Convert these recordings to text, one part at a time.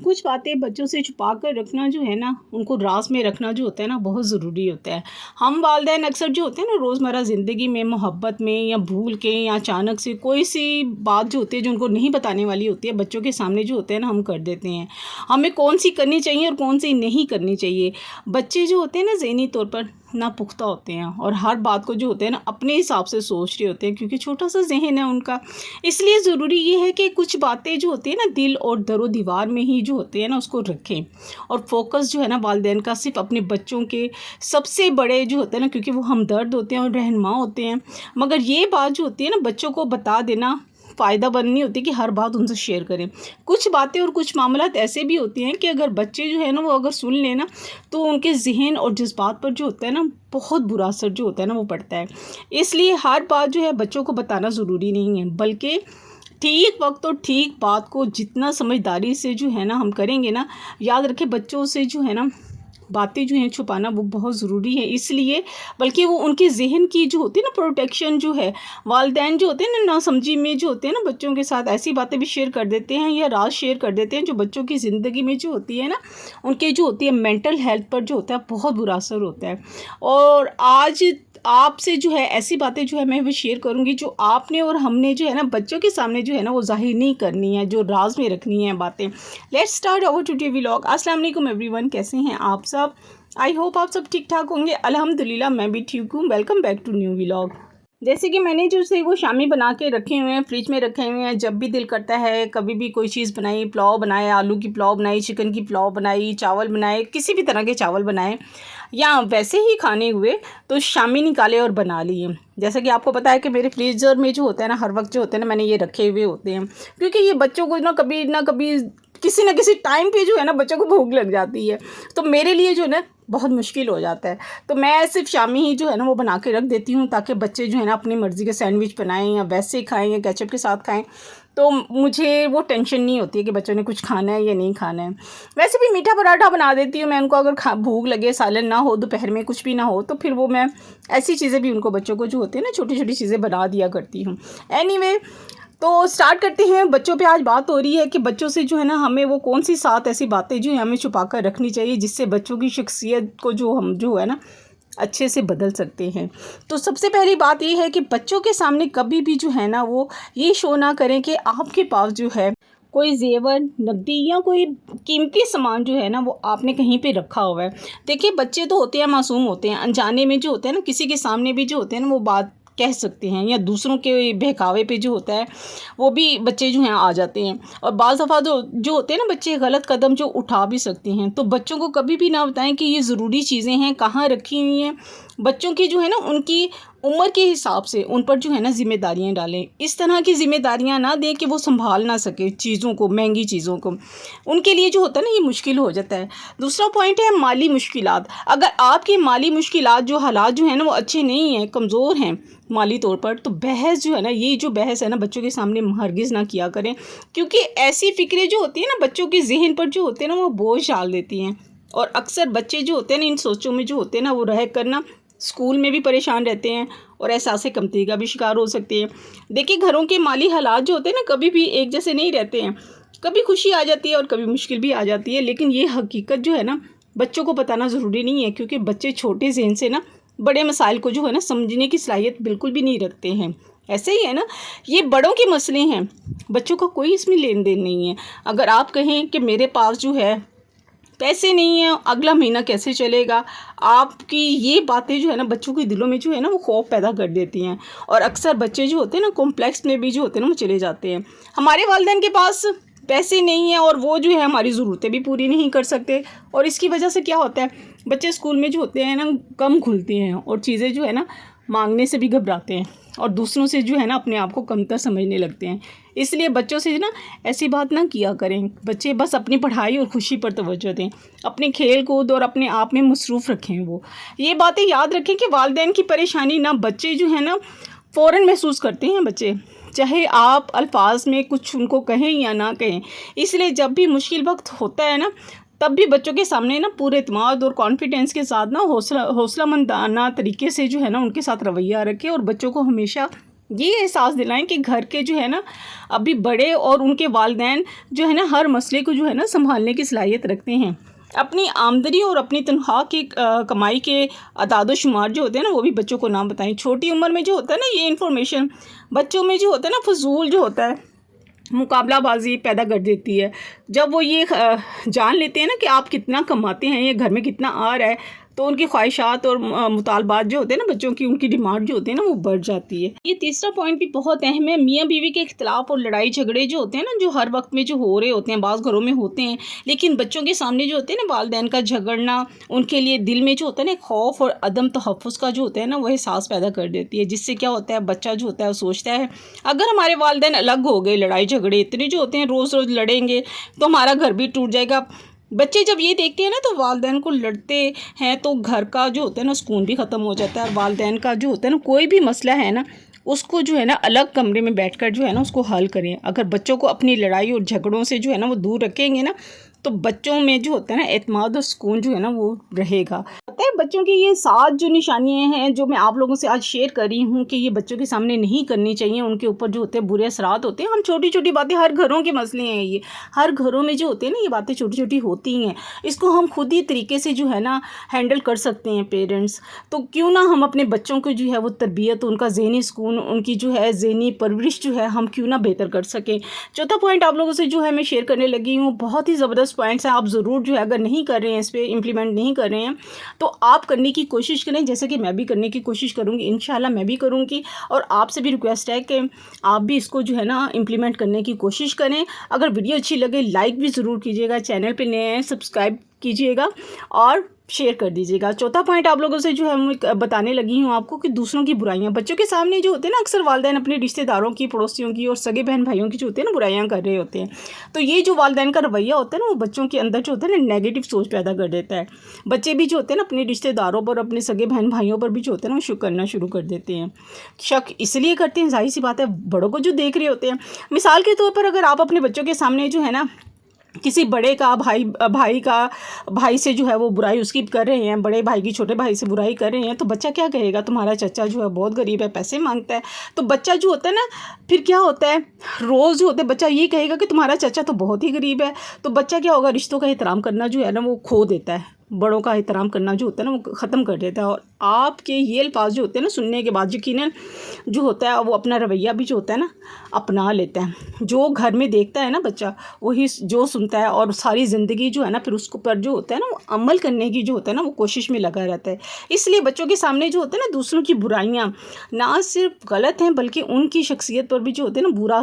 कुछ बातें बच्चों से छुपा कर रखना जो है ना, उनको राज में रखना जो होता है ना, बहुत ज़रूरी होता है। हम वालिदैन अक्सर जो होते हैं ना, रोज़मर्रा ज़िंदगी में मोहब्बत में या भूल के या अचानक से कोई सी बात जो होती है जो उनको नहीं बताने वाली होती है, बच्चों के सामने जो होते हैं ना हम कर देते हैं। हमें कौन सी करनी चाहिए और कौन सी नहीं करनी चाहिए। बच्चे जो होते हैं ना ज़हनी तौर पर ना पुख्ता होते हैं और हर बात को जो होते हैं ना अपने हिसाब से सोच रहे होते हैं, क्योंकि छोटा सा जहन है उनका। इसलिए ज़रूरी ये है कि कुछ बातें जो होती हैं ना दिल और दरो दीवार में ही जो होते हैं ना उसको रखें, और फोकस जो है ना वालिदैन का सिर्फ अपने बच्चों के सबसे बड़े जो होते हैं ना, क्योंकि वो हमदर्द होते हैं और रहनुमा होते हैं। मगर ये बात जो होती है ना बच्चों को बता देना फ़ायदा बननी होती है कि हर बात उनसे शेयर करें। कुछ बातें और कुछ मामलात ऐसे भी होती हैं कि अगर बच्चे जो है ना वो अगर सुन लेना तो उनके ज़हन और जज्बात पर जो होता है ना बहुत बुरा असर जो होता है ना वो पड़ता है। इसलिए हर बात जो है बच्चों को बताना ज़रूरी नहीं है, बल्कि ठीक वक्त और ठीक बात को जितना समझदारी से जो है ना हम करेंगे ना, याद रखें बच्चों से जो है ना बातें जो हैं छुपाना वो बहुत ज़रूरी है। इसलिए बल्कि वो उनके ज़हन की जो होती है ना प्रोटेक्शन जो है, वालिदैन जो होते हैं ना नासमझी में जो होते हैं ना बच्चों के साथ ऐसी बातें भी शेयर कर देते हैं या राज शेयर कर देते हैं जो बच्चों की ज़िंदगी में जो होती है ना उनके जो होती है मेंटल हेल्थ पर जो होता है बहुत बुरा असर होता है। और आज आपसे जो है ऐसी बातें जो है मैं वो शेयर करूंगी जो आपने और हमने जो है ना बच्चों के सामने जो है ना वो जाहिर नहीं करनी है, जो राज में रखनी है बातें। Let's start our today vlog. अस्सलाम वालेकुम एवरीवन, कैसे हैं आप सब? आई होप आप सब ठीक ठाक होंगे। अल्हम्दुलिल्लाह मैं भी ठीक हूँ। Welcome back to new vlog. जैसे कि मैंने जो से वो शामी बना के रखे हुए हैं, फ्रिज में रखे हुए हैं। जब भी दिल करता है कभी भी कोई चीज़ बनाई, पुलाव बनाए, आलू की पुलाव बनाई, चिकन की पुलाव बनाई, चावल बनाए, किसी भी तरह के चावल बनाए या वैसे ही खाने हुए तो शामी निकाले और बना लिए। जैसा कि आपको पता है कि मेरे फ्रीज़र में जो होता है ना हर वक्त जो होते हैं ना मैंने ये रखे हुए होते हैं, क्योंकि ये बच्चों को ना कभी किसी न किसी टाइम पे जो है ना बच्चों को भूख लग जाती है, तो मेरे लिए जो है ना बहुत मुश्किल हो जाता है। तो मैं सिर्फ शामी ही जो है ना वो बना के रख देती हूँ ताकि बच्चे जो है ना अपनी मर्ज़ी के सैंडविच बनाएं या वैसे खाएं या केचप के साथ खाएं, तो मुझे वो टेंशन नहीं होती है कि बच्चों ने कुछ खाना है या नहीं खाना है। वैसे भी मीठा पराठा बना देती हूँ मैं उनको, अगर भूख लगे, सालन ना हो, दोपहर में कुछ भी ना हो, तो फिर वो मैं ऐसी चीज़ें भी उनको बच्चों को जो होती है ना छोटी छोटी चीज़ें बना दिया करती हूँ। एनीवे, तो स्टार्ट करते हैं। बच्चों पे आज बात हो रही है कि बच्चों से जो है ना हमें वो कौन सी 7 ऐसी बातें जो है हमें छुपा कर रखनी चाहिए जिससे बच्चों की शख्सियत को जो हम जो है ना अच्छे से बदल सकते हैं। तो सबसे पहली बात ये है कि बच्चों के सामने कभी भी जो है ना वो ये शो ना करें कि आपके पास जो है कोई जेवर, नकदी या कोई कीमती सामान जो है ना वो आपने कहीं पे रखा हुआ है। देखिए बच्चे तो होते हैं, मासूम होते हैं, अनजाने में जो होते हैं ना किसी के सामने भी जो होते हैं ना वो बात कह सकते हैं, या दूसरों के बहकावे पे जो होता है वो भी बच्चे जो हैं आ जाते हैं। और बाज़ दफ़ा जो होते हैं ना बच्चे गलत कदम जो उठा भी सकते हैं। तो बच्चों को कभी भी ना बताएं कि ये ज़रूरी चीज़ें हैं, कहाँ रखी हुई हैं। बच्चों की जो है ना उनकी उम्र के हिसाब से उन पर जो है ना ज़िम्मेदारियाँ डालें। इस तरह की ज़िम्मेदारियाँ ना दें कि वो संभाल ना सके चीज़ों को, महंगी चीज़ों को। उनके लिए जो होता है ना ये मुश्किल हो जाता है। दूसरा पॉइंट है माली मुश्किलात। अगर आपकी माली मुश्किलात जो हालात जो है ना वो अच्छे नहीं हैं, कमज़ोर हैं माली तौर पर, तो बहस जो है ना, ये जो बहस है ना बच्चों के सामने हरगिज़ ना किया करें, क्योंकि ऐसी फ़िक्रें जो होती हैं ना बच्चों के ज़हन पर जो होते हैं ना वो बोझ डाल देती हैं। और अक्सर बच्चे जो होते हैं ना इन सोचों में जो होते हैं ना वो रह कर ना स्कूल में भी परेशान रहते हैं और एहसास कमतरी का भी शिकार हो सकते हैं। देखिए घरों के माली हालात जो होते हैं ना कभी भी एक जैसे नहीं रहते हैं। कभी खुशी आ जाती है और कभी मुश्किल भी आ जाती है, लेकिन ये हकीकत जो है ना बच्चों को बताना ज़रूरी नहीं है, क्योंकि बच्चे छोटे ज़हन से ना बड़े मसाइल को जो है ना समझने की सलाहियत बिल्कुल भी नहीं रखते हैं। ऐसे ही है ना, ये बड़ों के मसले हैं, बच्चों का कोई इसमें लेन देन नहीं है। अगर आप कहें कि मेरे पास जो है पैसे नहीं है, अगला महीना कैसे चलेगा, आपकी ये बातें जो है ना बच्चों के दिलों में जो है ना वो खौफ पैदा कर देती हैं। और अक्सर बच्चे जो होते हैं ना कॉम्प्लेक्स में भी जो होते हैं ना वो चले जाते हैं। हमारे वालिदैन के पास पैसे नहीं है और वो जो है हमारी ज़रूरतें भी पूरी नहीं कर सकते, और इसकी वजह से क्या होता है बच्चे स्कूल में जो होते हैं ना कम खुलते हैं और चीज़ें जो है ना मांगने से भी घबराते हैं और दूसरों से जो है ना अपने आप को कमतर समझने लगते हैं। इसलिए बच्चों से ना ऐसी बात ना किया करें। बच्चे बस अपनी पढ़ाई और खुशी पर तवज्जो दें, अपने खेल कूद और अपने आप में मसरूफ़ रखें। वो ये बातें याद रखें कि वालिदैन की परेशानी ना बच्चे जो है ना फ़ौरन महसूस करते हैं, बच्चे चाहे आप अल्फाज में कुछ उनको कहें या ना कहें। इसलिए जब भी मुश्किल वक्त होता है ना तब भी बच्चों के सामने ना पूरे इत्मीनान और कॉन्फिडेंस के साथ ना हौसलामंदाना तरीके से जो है ना उनके साथ रवैया रखें और बच्चों को हमेशा یہ احساس دلائیں کہ گھر کے جو ہے نا ابھی بڑے اور ان کے والدین جو ہے نا ہر مسئلے کو جو ہے نا سنبھالنے کی صلاحیت رکھتے ہیں. اپنی آمدنی اور اپنی تنخواہ کی کمائی کے اعداد و شمار جو ہوتے ہیں نا وہ بھی بچوں کو نہ بتائیں. چھوٹی عمر میں جو ہوتا ہے نا یہ انفارمیشن بچوں میں جو ہوتا ہے نا فضول جو ہوتا ہے مقابلہ بازی پیدا کر دیتی ہے. جب وہ یہ جان لیتے ہیں نا کہ آپ کتنا کماتے ہیں یا گھر میں کتنا آ رہا ہے تو ان کی خواہشات اور مطالبات جو ہوتے ہیں نا بچوں کی ان کی ڈیمانڈ جو ہوتی ہے نا وہ بڑھ جاتی ہے. یہ تیسرا پوائنٹ بھی بہت اہم ہے. میاں بیوی کے اختلاف اور لڑائی جھگڑے جو ہوتے ہیں نا جو ہر وقت میں جو ہو رہے ہوتے ہیں بعض گھروں میں ہوتے ہیں لیکن بچوں کے سامنے جو ہوتے ہیں نا والدین کا جھگڑنا ان کے لیے دل میں جو ہوتا ہے نا ایک خوف اور عدم تحفظ کا جو ہوتا ہے نا وہ احساس پیدا کر دیتی ہے. جس سے کیا ہوتا ہے بچہ جو ہوتا ہے وہ سوچتا ہے اگر ہمارے والدین الگ ہو گئے لڑائی جھگڑے اتنے جو ہوتے ہیں روز روز لڑیں گے تو ہمارا گھر بھی ٹوٹ جائے گا. بچے جب یہ دیکھتے ہیں نا تو والدین کو لڑتے ہیں تو گھر کا جو ہوتا ہے نا سکون بھی ختم ہو جاتا ہے. اور والدین کا جو ہوتا ہے نا کوئی بھی مسئلہ ہے نا اس کو جو ہے نا الگ کمرے میں بیٹھ کر جو ہے نا اس کو حل کریں. اگر بچوں کو اپنی لڑائی اور جھگڑوں سے جو ہے نا وہ دور رکھیں گے نا تو بچوں میں جو ہوتا ہے نا اعتماد اور سکون جو ہے نا وہ رہے گا. پتہ ہے بچوں کی یہ 7 جو نشانیاں ہیں جو میں آپ لوگوں سے آج شیئر کر رہی ہوں کہ یہ بچوں کے سامنے نہیں کرنی چاہیے. ان کے اوپر جو ہوتے ہیں برے اثرات ہوتے ہیں. ہم چھوٹی چھوٹی باتیں ہر گھروں کے مسئلے ہیں یہ ہر گھروں میں جو ہوتے ہیں نا یہ باتیں چھوٹی چھوٹی ہوتی ہیں. اس کو ہم خود ہی طریقے سے جو ہے نا ہینڈل کر سکتے ہیں پیرنٹس. تو کیوں نہ ہم اپنے بچوں کو جو ہے وہ تربیت ان کا ذہنی سکون ان کی جو ہے ذہنی پرورش جو ہے ہم کیوں نہ بہتر کر سکیں. چوتھا پوائنٹ آپ لوگوں سے جو ہے میں شیئر کرنے لگی ہوں بہت ہی زبردست پوائنٹس ہیں. آپ ضرور جو ہے اگر نہیں کر رہے ہیں اس پہ امپلیمنٹ نہیں کر رہے ہیں تو آپ کرنے کی کوشش کریں جیسے کہ میں بھی کرنے کی کوشش کروں گی. انشاءاللہ میں بھی کروں گی اور آپ سے بھی ریکویسٹ ہے کہ آپ بھی اس کو جو ہے نا امپلیمنٹ کرنے کی کوشش کریں. اگر ویڈیو اچھی لگے لائک بھی ضرور کیجیے گا. چینل پہ نئے ہیں سبسکرائب کیجیے گا اور شیئر کر دیجیے گا. چوتھا پوائنٹ آپ لوگوں سے جو ہے میں بتانے لگی ہوں آپ کو کہ دوسروں کی برائیاں بچوں کے سامنے جو ہوتے ہیں نا اکثر والدین اپنے رشتہ داروں کی پڑوسیوں کی اور سگے بہن بھائیوں کی جو ہوتے ہیں نا برائیاں کر رہے ہوتے ہیں. تو یہ جو والدین کا رویہ ہوتا ہے نا وہ بچوں کے اندر جو ہوتا ہے نا نیگیٹو سوچ پیدا کر دیتا ہے. بچے بھی جو ہوتے ہیں نا اپنے رشتہ داروں پر اپنے سگے بہن بھائیوں پر بھی جو ہوتے ہیں نا وہ شک کرنا شروع کر دیتے ہیں. شک اس لیے کرتے ہیں ظاہر سی بات ہے بڑوں کو جو دیکھ رہے ہوتے ہیں. مثال کے طور پر اگر آپ اپنے بچوں کے سامنے جو ہے نا کسی بڑے کا بھائی سے جو ہے وہ برائی اس کی کر رہے ہیں بڑے بھائی کی چھوٹے بھائی سے برائی کر رہے ہیں تو بچہ کیا کہے گا تمہارا چچا جو ہے بہت غریب ہے پیسے مانگتا ہے. تو بچہ جو ہوتا ہے نا پھر کیا ہوتا ہے روز جو ہوتا ہے بچہ یہ کہے گا کہ تمہارا چچا تو بہت ہی غریب ہے. تو بچہ کیا ہوگا رشتوں کا احترام کرنا جو ہے نا وہ کھو دیتا ہے. بڑوں کا احترام کرنا جو ہوتا ہے نا وہ ختم کر دیتا ہے. اور آپ کے یہ الفاظ جو ہوتے ہیں نا سننے کے بعد یقیناً جو ہوتا ہے وہ اپنا رویہ بھی جو ہوتا ہے نا اپنا لیتا ہے. جو گھر میں دیکھتا ہے نا بچہ وہی جو سنتا ہے اور ساری زندگی جو ہے نا پھر اس کو پر جو ہوتا ہے نا وہ عمل کرنے کی جو ہوتا ہے نا وہ کوشش میں لگا رہتا ہے. اس لیے بچوں کے سامنے جو ہوتا ہے نا دوسروں کی برائیاں نہ صرف غلط ہیں بلکہ ان کی شخصیت پر بھی جو ہوتے ہیں نا برا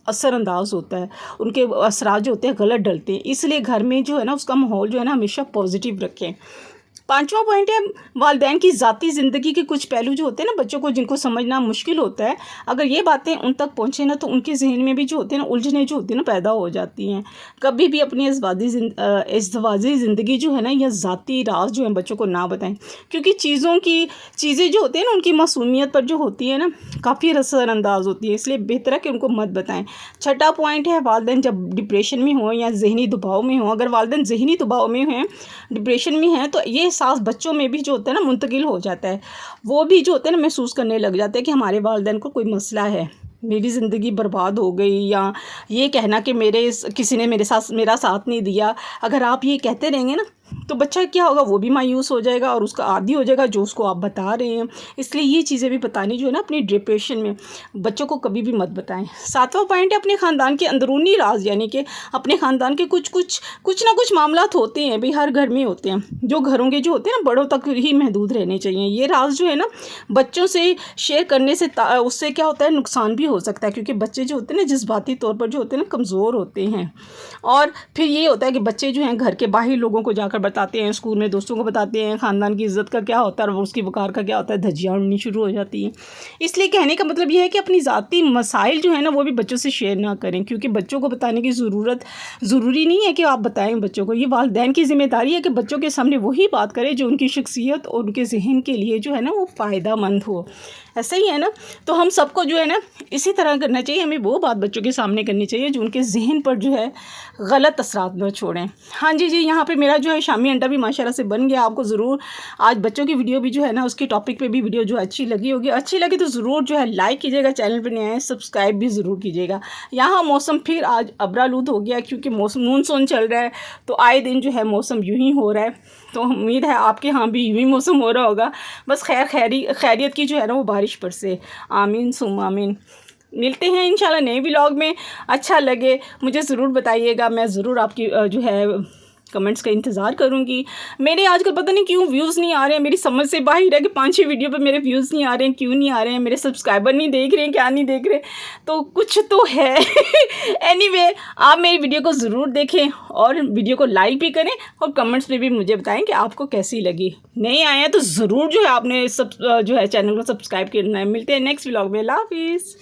اثر انداز ہوتا ہے. ان کے اثرات جو ہوتے ہیں غلط ڈلتے ہیں. اس لیے گھر میں جو ہے نا اس کا ماحول جو ہے نا ہمیشہ پازیٹیو رکھیں. 5واں پوائنٹ ہے والدین کی ذاتی زندگی کے کچھ پہلو جو ہوتے ہیں نا بچوں کو جن کو سمجھنا مشکل ہوتا ہے اگر یہ باتیں ان تک پہنچے نا تو ان کے ذہن میں بھی جو ہوتے ہیں نا الجھنیں جو ہوتی ہیں نا پیدا ہو جاتی ہیں. کبھی بھی اپنی ازدواجی زندگی جو ہے نا یا ذاتی راز جو ہیں بچوں کو نہ بتائیں کیونکہ چیزیں جو ہوتی ہیں نا ان کی معصومیت پر جو ہوتی ہیں نا کافی اثر انداز ہوتی ہے. اس لیے بہتر ہے کہ ان کو مت بتائیں. 6واں پوائنٹ ہے والدین جب ڈپریشن میں ہوں یا ذہنی دباؤ میں ہوں اگر والدین ذہنی دباؤ میں ہیں ڈپریشن میں ہیں تو یہ احساس بچوں میں بھی جو ہوتا ہے نا منتقل ہو جاتا ہے. وہ بھی جو ہوتے ہیں نا محسوس کرنے لگ جاتے ہیں کہ ہمارے والدین کو کوئی مسئلہ ہے میری زندگی برباد ہو گئی یا یہ کہنا کہ کسی نے میرا ساتھ نہیں دیا. اگر آپ یہ کہتے رہیں گے نا تو بچہ کیا ہوگا وہ بھی مایوس ہو جائے گا اور اس کا عادی ہو جائے گا جو اس کو آپ بتا رہے ہیں. اس لیے یہ چیزیں بھی بتانی جو ہے نا اپنی ڈپریشن میں بچوں کو کبھی بھی مت بتائیں. 7واں پوائنٹ ہے اپنے خاندان کے اندرونی راز یعنی کہ اپنے خاندان کے کچھ نہ کچھ معاملات ہوتے ہیں بھی ہر گھر میں ہوتے ہیں جو گھروں کے جو ہوتے ہیں نا بڑوں تک ہی محدود رہنے چاہیے. یہ راز جو ہے نا بچوں سے شیئر کرنے سے اس سے کیا ہوتا ہے نقصان بھی ہو سکتا ہے کیونکہ بچے جو ہوتے ہیں نا جذباتی طور پر جو ہوتے ہیں نا کمزور ہوتے ہیں. اور پھر یہ ہوتا ہے کہ بچے جو ہیں گھر کے باہر لوگوں کو جا کر بتاتے ہیں اسکول میں دوستوں کو بتاتے ہیں خاندان کی عزت کا کیا ہوتا ہے اور اس کی وقار کا کیا ہوتا ہے دھجیاں اڑنی شروع ہو جاتی ہیں. اس لیے کہنے کا مطلب یہ ہے کہ اپنی ذاتی مسائل جو ہے نا وہ بھی بچوں سے شیئر نہ کریں کیونکہ بچوں کو بتانے کی ضروری نہیں ہے کہ آپ بتائیں بچوں کو. یہ والدین کی ذمہ داری ہے کہ بچوں کے سامنے وہی بات کرے جو ان کی شخصیت اور ان کے ذہن کے لیے جو ہے نا وہ فائدہ مند ہو. ایسا ہی ہے نا تو ہم سب کو جو ہے نا اسی طرح کرنا چاہیے. ہمیں وہ بات بچوں کے سامنے کرنی چاہیے جو ان کے ذہن پر جو ہے غلط اثرات نہ چھوڑیں. ہاں جی یہاں پہ میرا جو ہے शामी अंडा भी माशाल्लाह से बन गया। आपको ज़रूर आज बच्चों की वीडियो भी जो है ना उसकी टॉपिक पे भी वीडियो जो अच्छी लगी होगी, अच्छी लगी तो ज़रूर जो है लाइक कीजिएगा, चैनल पर नए आए सब्सक्राइब भी ज़रूर कीजिएगा। यहाँ मौसम फिर आज अबरालूद हो गया क्योंकि मौसम मानसून चल रहा है, तो आए दिन जो है मौसम यूं ही हो रहा है। तो उम्मीद है आपके यहाँ भी यूं ही मौसम हो रहा होगा। बस खैरियत की जो है ना वो बारिश बरसे। आमीन सुम आमीन। मिलते हैं इंशाल्लाह नए व्लॉग में। अच्छा लगे मुझे ज़रूर बताइएगा, मैं ज़रूर आपकी जो है कमेंट्स का इंतज़ार करूँगी। मेरे आजकल पता नहीं क्यों व्यूज़ नहीं आ रहे हैं, मेरी समझ से बाहर है कि 5-6 वीडियो पे मेरे व्यूज़ नहीं आ रहे हैं, क्यों नहीं आ रहे हैं, मेरे सब्सक्राइबर नहीं देख रहे हैं, क्या नहीं देख रहे, तो कुछ तो है। एनीवे आप मेरी वीडियो को ज़रूर देखें और वीडियो को लाइक भी करें और कमेंट्स में भी मुझे बताएं कि आपको कैसी लगी। नए आए हैं तो ज़रूर जो है आपने जो है चैनल को सब्सक्राइब करना है। मिलते हैं नेक्स्ट व्लॉग में। अल्लाह हाफिज़।